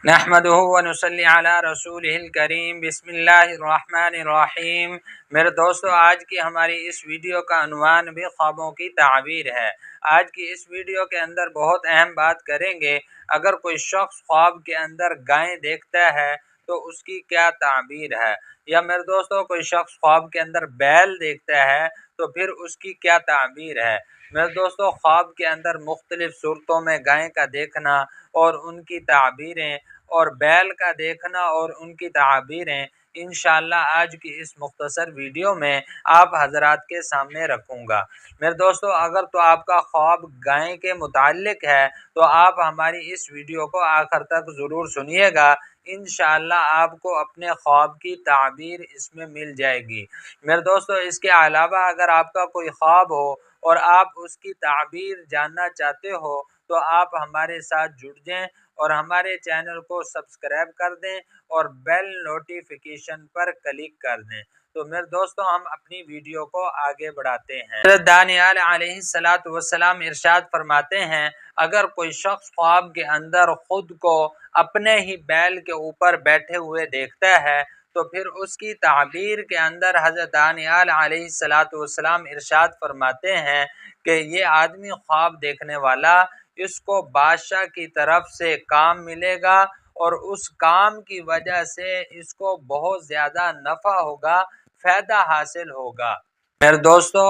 نحمدہ و نصلی علی رسولہ الکریم بسم اللہ الرحمن الرحیم۔ میرے دوستو، آج کی ہماری اس ویڈیو کا عنوان بھی خوابوں کی تعبیر ہے۔ آج کی اس ویڈیو کے اندر بہت اہم بات کریں گے۔ اگر کوئی شخص خواب کے اندر گائے دیکھتا ہے تو اس کی کیا تعبیر ہے، یا میرے دوستو کوئی شخص خواب کے اندر بیل دیکھتا ہے تو پھر اس کی کیا تعبیر ہے۔ میرے دوستو، خواب کے اندر مختلف صورتوں میں گائے کا دیکھنا اور ان کی تعبیریں، اور بیل کا دیکھنا اور ان کی تعبیریں انشاءاللہ آج کی اس مختصر ویڈیو میں آپ حضرات کے سامنے رکھوں گا۔ میرے دوستو، اگر تو آپ کا خواب گائے کے متعلق ہے تو آپ ہماری اس ویڈیو کو آخر تک ضرور سنیے گا۔ انشاءاللہ آپ کو اپنے خواب کی تعبیر اس میں مل جائے گی۔ میرے دوستو، اس کے علاوہ اگر آپ کا کوئی خواب ہو اور آپ اس کی تعبیر جاننا چاہتے ہو تو آپ ہمارے ساتھ جڑ جائیں اور ہمارے چینل کو سبسکرائب کر دیں اور بیل نوٹیفیکیشن پر کلک کر دیں۔ تو میرے دوستو، ہم اپنی ویڈیو کو آگے بڑھاتے ہیں۔ حضرت دانیال علیہ السلام ارشاد فرماتے ہیں، اگر کوئی شخص خواب کے اندر خود کو اپنے ہی بیل کے اوپر بیٹھے ہوئے دیکھتا ہے تو پھر اس کی تعبیر کے اندر حضرت دانیال علیہ السلام ارشاد فرماتے ہیں کہ یہ آدمی خواب دیکھنے والا، اس کو بادشاہ کی طرف سے کام ملے گا اور اس کام کی وجہ سے اس کو بہت زیادہ نفع ہوگا، فائدہ حاصل ہوگا۔ میرے دوستو،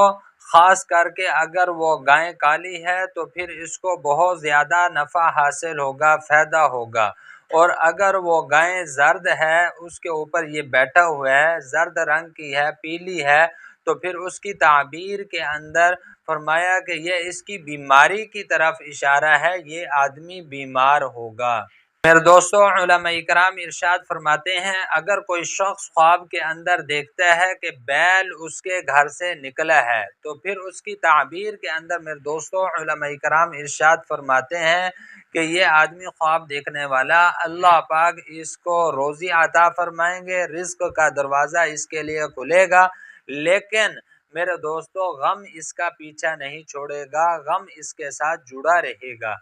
خاص کر کے اگر وہ گائے کالی ہے تو پھر اس کو بہت زیادہ نفع حاصل ہوگا، فائدہ ہوگا، اور اگر وہ گائے زرد ہے، اس کے اوپر یہ بیٹھا ہوا ہے، زرد رنگ کی ہے، پیلی ہے، تو پھر اس کی تعبیر کے اندر فرمایا کہ یہ اس کی بیماری کی طرف اشارہ ہے، یہ آدمی بیمار ہوگا۔ میرے دوستو، علماء کرام ارشاد فرماتے ہیں، اگر کوئی شخص خواب کے اندر دیکھتا ہے کہ بیل اس کے گھر سے نکلا ہے تو پھر اس کی تعبیر کے اندر میرے دوستو علماء کرام ارشاد فرماتے ہیں کہ یہ آدمی خواب دیکھنے والا، اللہ پاک اس کو روزی عطا فرمائیں گے، رزق کا دروازہ اس کے لیے کھلے گا، لیکن میرے دوستو غم اس کا پیچھا نہیں چھوڑے گا، غم اس کے ساتھ جڑا رہے گا۔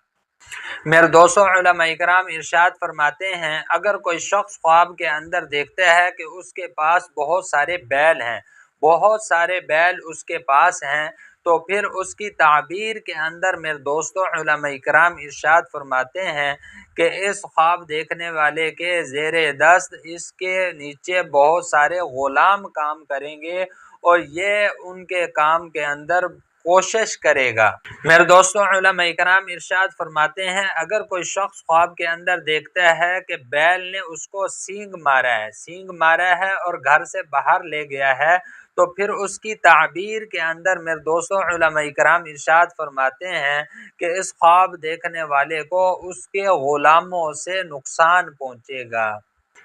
میرے دوستو، علماء کرام ارشاد فرماتے ہیں، اگر کوئی شخص خواب کے اندر دیکھتا ہے کہ اس کے پاس بہت سارے بیل ہیں، بہت سارے بیل اس کے پاس ہیں، تو پھر اس کی تعبیر کے اندر میرے دوستو علماء کرام ارشاد فرماتے ہیں کہ اس خواب دیکھنے والے کے زیر دست اس کے نیچے بہت سارے غلام کام کریں گے اور یہ ان کے کام کے اندر کوشش کرے گا۔ میرے دوستو، علماء کرام ارشاد فرماتے ہیں، اگر کوئی شخص خواب کے اندر دیکھتا ہے کہ بیل نے اس کو سینگ مارا ہے اور گھر سے باہر لے گیا ہے تو پھر اس کی تعبیر کے اندر میرے دوستو علماء کرام ارشاد فرماتے ہیں کہ اس خواب دیکھنے والے کو اس کے غلاموں سے نقصان پہنچے گا۔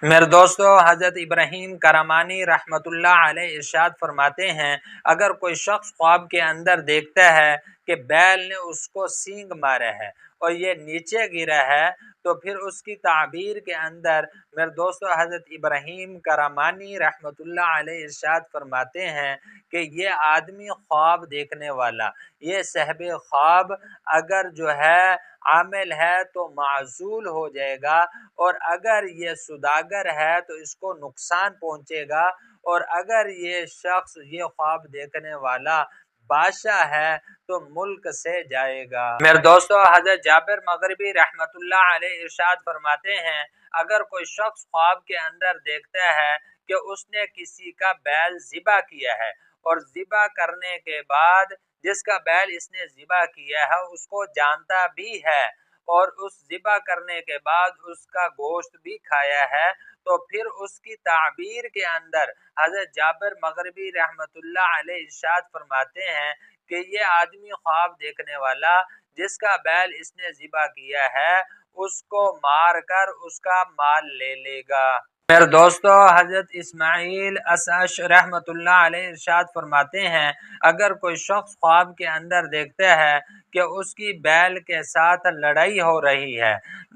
میرے دوستو، حضرت ابراہیم کرمانی رحمۃ اللہ علیہ ارشاد فرماتے ہیں، اگر کوئی شخص خواب کے اندر دیکھتا ہے کہ بیل نے اس کو سینگ مارا ہے اور یہ نیچے گرا ہے تو پھر اس کی تعبیر کے اندر میرے دوستو حضرت ابراہیم کرمانی رحمۃ اللہ علیہ ارشاد فرماتے ہیں کہ یہ آدمی خواب دیکھنے والا، یہ صاحب خواب اگر جو ہے عامل ہے تو معزول ہو جائے گا، اور اگر یہ سوداگر ہے تو اس کو نقصان پہنچے گا، اور اگر یہ شخص یہ خواب دیکھنے والا بادشاہ ہے تو ملک سے جائے گا۔ میرے دوستو، حضرت جابر مغربی رحمت اللہ علیہ ارشاد فرماتے ہیں، اگر کوئی شخص خواب کے اندر دیکھتا ہے کہ اس نے کسی کا بیل ذبح کیا ہے اور ذبح کرنے کے بعد جس کا بیل اس نے ذبح کیا ہے اس کو جانتا بھی ہے اور اس ذبح کرنے کے بعد اس کا گوشت بھی کھایا ہے، تو پھر اس کی تعبیر کے اندر حضرت جابر مغربی رحمت اللہ علیہ ارشاد فرماتے ہیں کہ یہ آدمی خواب دیکھنے والا جس کا بیل اس نے ذبح کیا ہے اس کو مار کر اس کا مال لے لے گا۔ میرے دوستو، حضرت اسماعیل اشعث رحمت اللہ علیہ ارشاد فرماتے ہیں، اگر کوئی شخص خواب کے اندر دیکھتا ہے کہ اس کی بیل کے ساتھ لڑائی ہو رہی ہے،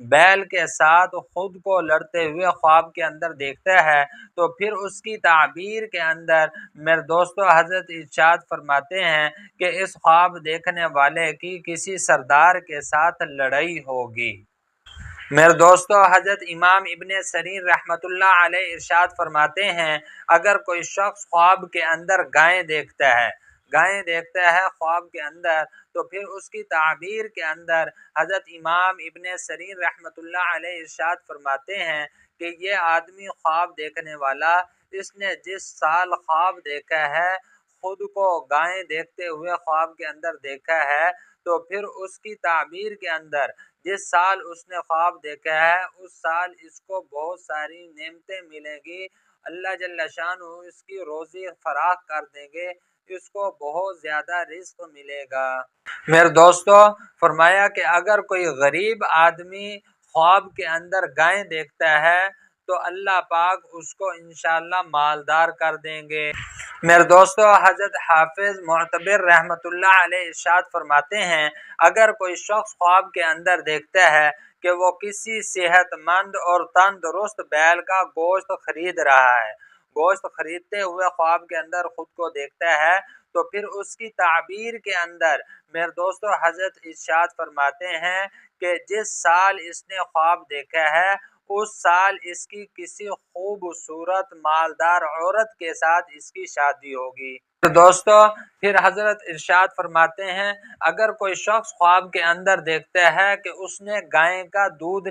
بیل کے ساتھ خود کو لڑتے ہوئے خواب کے اندر دیکھتا ہے تو پھر اس کی تعبیر کے اندر میرے دوستو حضرت ارشاد فرماتے ہیں کہ اس خواب دیکھنے والے کی کسی سردار کے ساتھ لڑائی ہوگی۔ میرے دوستو، حضرت امام ابن سیرین رحمۃ اللہ علیہ ارشاد فرماتے ہیں، اگر کوئی شخص خواب کے اندر گائیں دیکھتا ہے خواب کے اندر، تو پھر اس کی تعبیر کے اندر حضرت امام ابن سیرین رحمۃ اللہ علیہ ارشاد فرماتے ہیں کہ یہ آدمی خواب دیکھنے والا، اس نے جس سال خواب دیکھا ہے، خود کو گائیں دیکھتے ہوئے خواب کے اندر دیکھا ہے، تو پھر اس کی تعبیر کے اندر جس سال اس نے خواب دیکھا ہے، اس سال اس کو بہت ساری نعمتیں ملیں گی، اللہ جل شانہ اس کی روزی فراخ کر دیں گے، اس کو بہت زیادہ رزق ملے گا۔ میرے دوستو، فرمایا کہ اگر کوئی غریب آدمی خواب کے اندر گائیں دیکھتا ہے تو اللہ پاک اس کو انشاءاللہ مالدار کر دیں گے۔ میرے دوستو، حضرت حافظ معتبر رحمۃ اللہ علیہ ارشاد فرماتے ہیں، اگر کوئی شخص خواب کے اندر دیکھتا ہے کہ وہ کسی صحت مند اور تندرست بیل کا گوشت خرید رہا ہے، گوشت خریدتے ہوئے خواب کے اندر خود کو دیکھتا ہے، تو پھر اس کی تعبیر کے اندر میرے دوستو حضرت ارشاد فرماتے ہیں کہ جس سال اس نے خواب دیکھا ہے، اس سال اس کی کسی خوبصورت مالدار عورت کے ساتھ اس کی شادی ہوگی۔ تو دوستو، پھر حضرت ارشاد فرماتے ہیں، اگر کوئی شخص خواب کے اندر دیکھتا ہے کہ اس نے گائے کا دودھ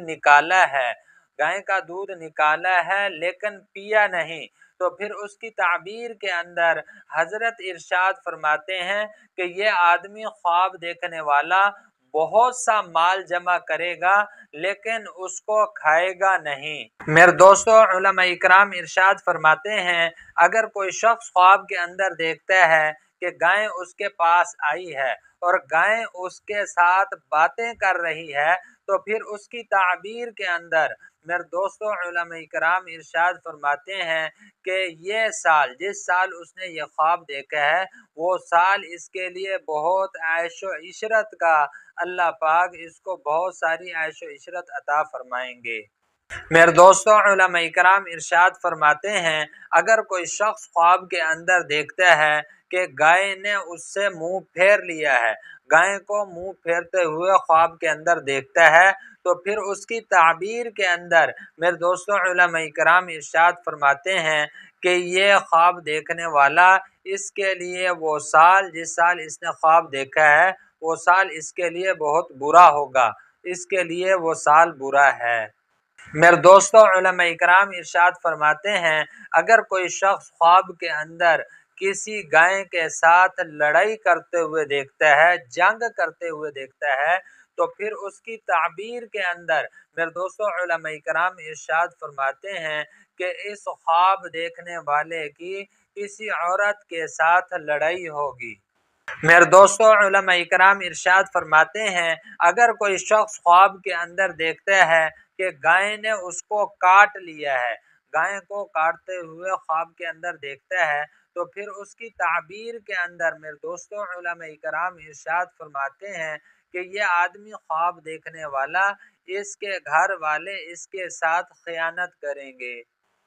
نکالا ہے لیکن پیا نہیں، تو پھر اس کی تعبیر کے اندر حضرت ارشاد فرماتے ہیں کہ یہ آدمی خواب دیکھنے والا بہت سا مال جمع کرے گا لیکن اس کو کھائے گا نہیں۔ میرے دوستو، علماء اکرام ارشاد فرماتے ہیں، اگر کوئی شخص خواب کے اندر دیکھتا ہے کہ گائے اس کے پاس آئی ہے اور گائے اس کے ساتھ باتیں کر رہی ہے، تو پھر اس کی تعبیر کے اندر میرے دوستو علماء اکرام ارشاد فرماتے ہیں کہ یہ سال، جس سال اس نے یہ خواب دیکھا ہے، وہ سال اس کے لیے بہت عیش و عشرت کا، اللہ پاک اس کو بہت ساری عیش و عشرت عطا فرمائیں گے۔ میرے دوستو، علماء اکرام ارشاد فرماتے ہیں، اگر کوئی شخص خواب کے اندر دیکھتا ہے کہ گائے نے اس سے منہ پھیر لیا ہے، گائے کو منہ پھیرتے ہوئے خواب کے اندر دیکھتا ہے، تو پھر اس کی تعبیر کے اندر میرے دوستو علماء اکرام ارشاد فرماتے ہیں کہ یہ خواب دیکھنے والا، اس کے لیے وہ سال، جس سال اس نے خواب دیکھا ہے، وہ سال اس کے لیے بہت برا ہوگا، اس کے لیے وہ سال برا ہے۔ میرے دوستو، علماء اکرام ارشاد فرماتے ہیں، اگر کوئی شخص خواب کے اندر کسی گائے کے ساتھ لڑائی کرتے ہوئے دیکھتا ہے، جنگ کرتے ہوئے دیکھتا ہے، تو پھر اس کی تعبیر کے اندر میرے دوستو علماء اکرام ارشاد فرماتے ہیں کہ اس خواب دیکھنے والے کی کسی عورت کے ساتھ لڑائی ہوگی۔ میرے دوستو، علماء اکرام ارشاد فرماتے ہیں، اگر کوئی شخص خواب کے اندر دیکھتا ہے کہ گائے نے اس کو کاٹ لیا ہے، گائے کو کاٹتے ہوئے خواب کے اندر دیکھتا ہے، تو پھر اس کی تعبیر کے اندر میرے دوستو علماء اکرام ارشاد فرماتے ہیں کہ یہ آدمی خواب دیکھنے والا، اس کے گھر والے اس کے ساتھ خیانت کریں گے۔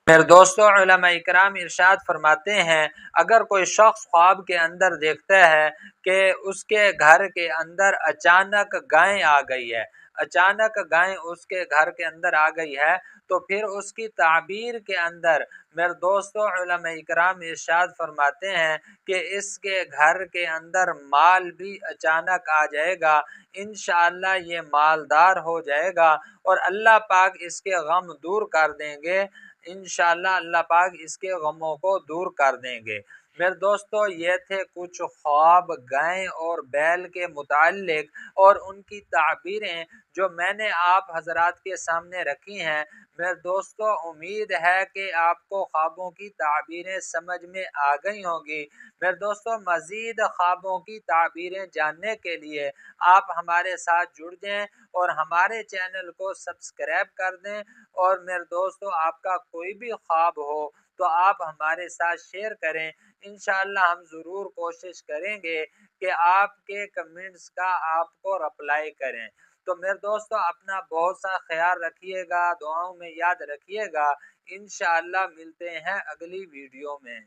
میرے دوستو، علماء اکرام ارشاد فرماتے ہیں، اگر کوئی شخص خواب کے اندر دیکھتا ہے کہ اس کے گھر کے اندر اچانک گائے آ گئی ہے، اچانک گائے اس کے گھر کے اندر آ گئی ہے، تو پھر اس کی تعبیر کے اندر میرے دوستو علماء اکرام ارشاد فرماتے ہیں کہ اس کے گھر کے اندر مال بھی اچانک آ جائے گا، انشاءاللہ یہ مالدار ہو جائے گا اور اللہ پاک اس کے غم دور کر دیں گے، انشاءاللہ اللہ پاک اس کے غموں کو دور کر دیں گے۔ میرے دوستو، یہ تھے کچھ خواب گائے اور بیل کے متعلق اور ان کی تعبیریں جو میں نے آپ حضرات کے سامنے رکھی ہیں۔ میرے دوستو، امید ہے کہ آپ کو خوابوں کی تعبیریں سمجھ میں آ گئی ہوں گی۔ میرے دوستو، مزید خوابوں کی تعبیریں جاننے کے لیے آپ ہمارے ساتھ جڑ جائیں اور ہمارے چینل کو سبسکرائب کر دیں، اور میرے دوستو آپ کا کوئی بھی خواب ہو تو آپ ہمارے ساتھ شیئر کریں، انشاءاللہ ہم ضرور کوشش کریں گے کہ آپ کے کمنٹس کا آپ کو رپلائی کریں۔ تو میرے دوستو، اپنا بہت سا خیال رکھیے گا، دعاؤں میں یاد رکھیے گا، انشاءاللہ ملتے ہیں اگلی ویڈیو میں۔